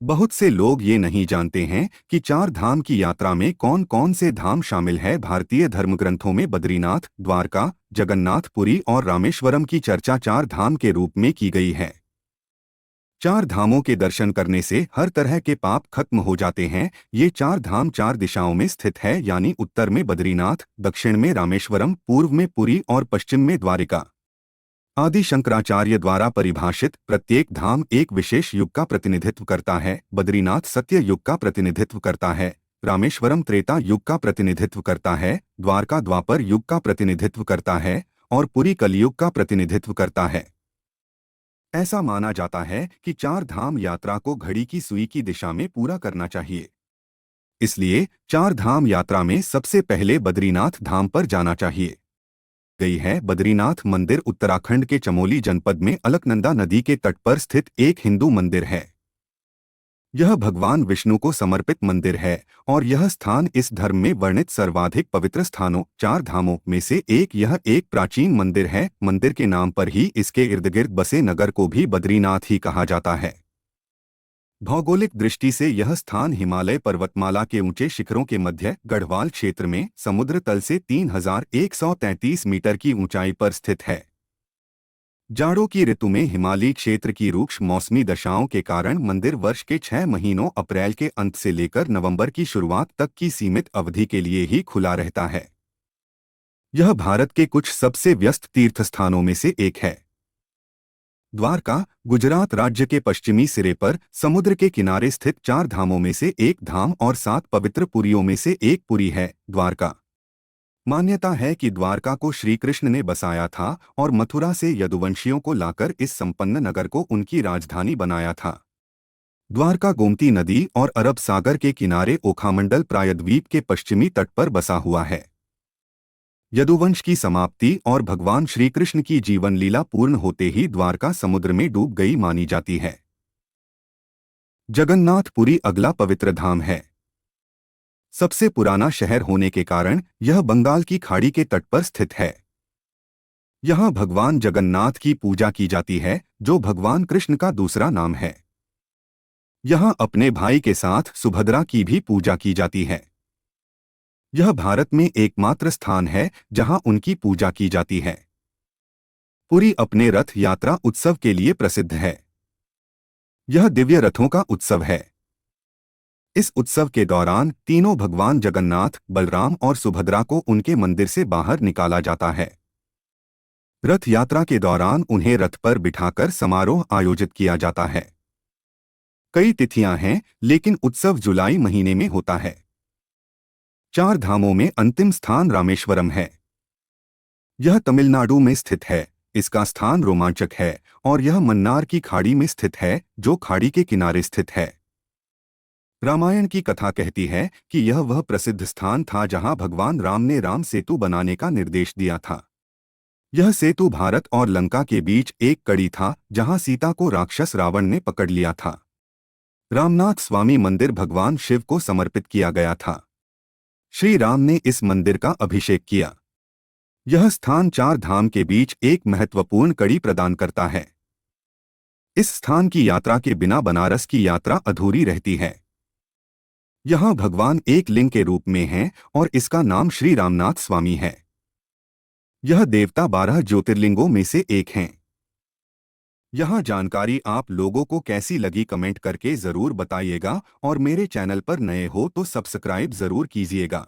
बहुत से लोग ये नहीं जानते हैं कि चार धाम की यात्रा में कौन कौन से धाम शामिल है। भारतीय धर्मग्रंथों में बद्रीनाथ, द्वारका, जगन्नाथ पुरी और रामेश्वरम की चर्चा चार धाम के रूप में की गई है। चार धामों के दर्शन करने से हर तरह के पाप खत्म हो जाते हैं। ये चार धाम चार दिशाओं में स्थित है, यानी उत्तर में बद्रीनाथ, दक्षिण में रामेश्वरम, पूर्व में पुरी और पश्चिम में द्वारिका। आदि शंकराचार्य द्वारा परिभाषित प्रत्येक धाम एक विशेष युग का प्रतिनिधित्व करता है। बद्रीनाथ सत्य युग का प्रतिनिधित्व करता है, रामेश्वरम त्रेता युग का प्रतिनिधित्व करता है, द्वारका द्वापर युग का प्रतिनिधित्व करता है और पुरी कलयुग का प्रतिनिधित्व करता है। ऐसा माना जाता है कि चार धाम यात्रा को घड़ी की सुई की दिशा में पूरा करना चाहिए। इसलिए चार धाम यात्रा में सबसे पहले बद्रीनाथ धाम पर जाना चाहिए। गई है। बद्रीनाथ मंदिर उत्तराखंड के चमोली जनपद में अलकनंदा नदी के तट पर स्थित एक हिंदू मंदिर है। यह भगवान विष्णु को समर्पित मंदिर है और यह स्थान इस धर्म में वर्णित सर्वाधिक पवित्र स्थानों चार धामों में से एक। यह एक प्राचीन मंदिर है। मंदिर के नाम पर ही इसके इर्द गिर्द बसे नगर को भी बद्रीनाथ ही कहा जाता है। भौगोलिक दृष्टि से यह स्थान हिमालय पर्वतमाला के ऊंचे शिखरों के मध्य गढ़वाल क्षेत्र में समुद्र तल से 3133 मीटर की ऊंचाई पर स्थित है। जाड़ों की ऋतु में हिमालयी क्षेत्र की रूक्ष मौसमी दशाओं के कारण मंदिर वर्ष के 6 महीनों अप्रैल के अंत से लेकर नवंबर की शुरुआत तक की सीमित अवधि के लिए ही खुला रहता है। यह भारत के कुछ सबसे व्यस्त तीर्थस्थानों में से एक है। द्वारका गुजरात राज्य के पश्चिमी सिरे पर समुद्र के किनारे स्थित चार धामों में से एक धाम और 7 पवित्र पुरियों में से एक पुरी है द्वारका। मान्यता है कि द्वारका को श्री कृष्ण ने बसाया था और मथुरा से यदुवंशियों को लाकर इस संपन्न नगर को उनकी राजधानी बनाया था। द्वारका गोमती नदी और अरब सागर के किनारे ओखामंडल प्रायद्वीप के पश्चिमी तट पर बसा हुआ है। यदुवंश की समाप्ति और भगवान श्री कृष्ण की जीवन लीला पूर्ण होते ही द्वारका समुद्र में डूब गई मानी जाती है। जगन्नाथपुरी अगला पवित्र धाम है। सबसे पुराना शहर होने के कारण यह बंगाल की खाड़ी के तट पर स्थित है। यहाँ भगवान जगन्नाथ की पूजा की जाती है, जो भगवान कृष्ण का दूसरा नाम है। यहाँ अपने भाई के साथ सुभद्रा की भी पूजा की जाती है। यह भारत में एकमात्र स्थान है जहाँ उनकी पूजा की जाती है। पुरी अपने रथ यात्रा उत्सव के लिए प्रसिद्ध है। यह दिव्य रथों का उत्सव है। इस उत्सव के दौरान तीनों भगवान जगन्नाथ, बलराम और सुभद्रा को उनके मंदिर से बाहर निकाला जाता है। रथ यात्रा के दौरान उन्हें रथ पर बिठाकर समारोह आयोजित किया जाता है। कई तिथियां हैं, लेकिन उत्सव जुलाई महीने में होता है। चार धामों में अंतिम स्थान रामेश्वरम है। यह तमिलनाडु में स्थित है। इसका स्थान रोमांचक है और यह मन्नार की खाड़ी में स्थित है, जो खाड़ी के किनारे स्थित है। रामायण की कथा कहती है कि यह वह प्रसिद्ध स्थान था जहां भगवान राम ने राम सेतु बनाने का निर्देश दिया था। यह सेतु भारत और लंका के बीच एक कड़ी था जहां सीता को राक्षस रावण ने पकड़ लिया था। रामनाथ स्वामी मंदिर भगवान शिव को समर्पित किया गया था। श्री राम ने इस मंदिर का अभिषेक किया। यह स्थान चार धाम के बीच एक महत्वपूर्ण कड़ी प्रदान करता है। इस स्थान की यात्रा के बिना बनारस की यात्रा अधूरी रहती है। यहाँ भगवान एक लिंग के रूप में हैं और इसका नाम श्री रामनाथ स्वामी है। यह देवता 12 ज्योतिर्लिंगों में से एक हैं। यह जानकारी आप लोगों को कैसी लगी कमेंट करके ज़रूर बताइएगा और मेरे चैनल पर नए हो तो सब्सक्राइब ज़रूर कीजिएगा।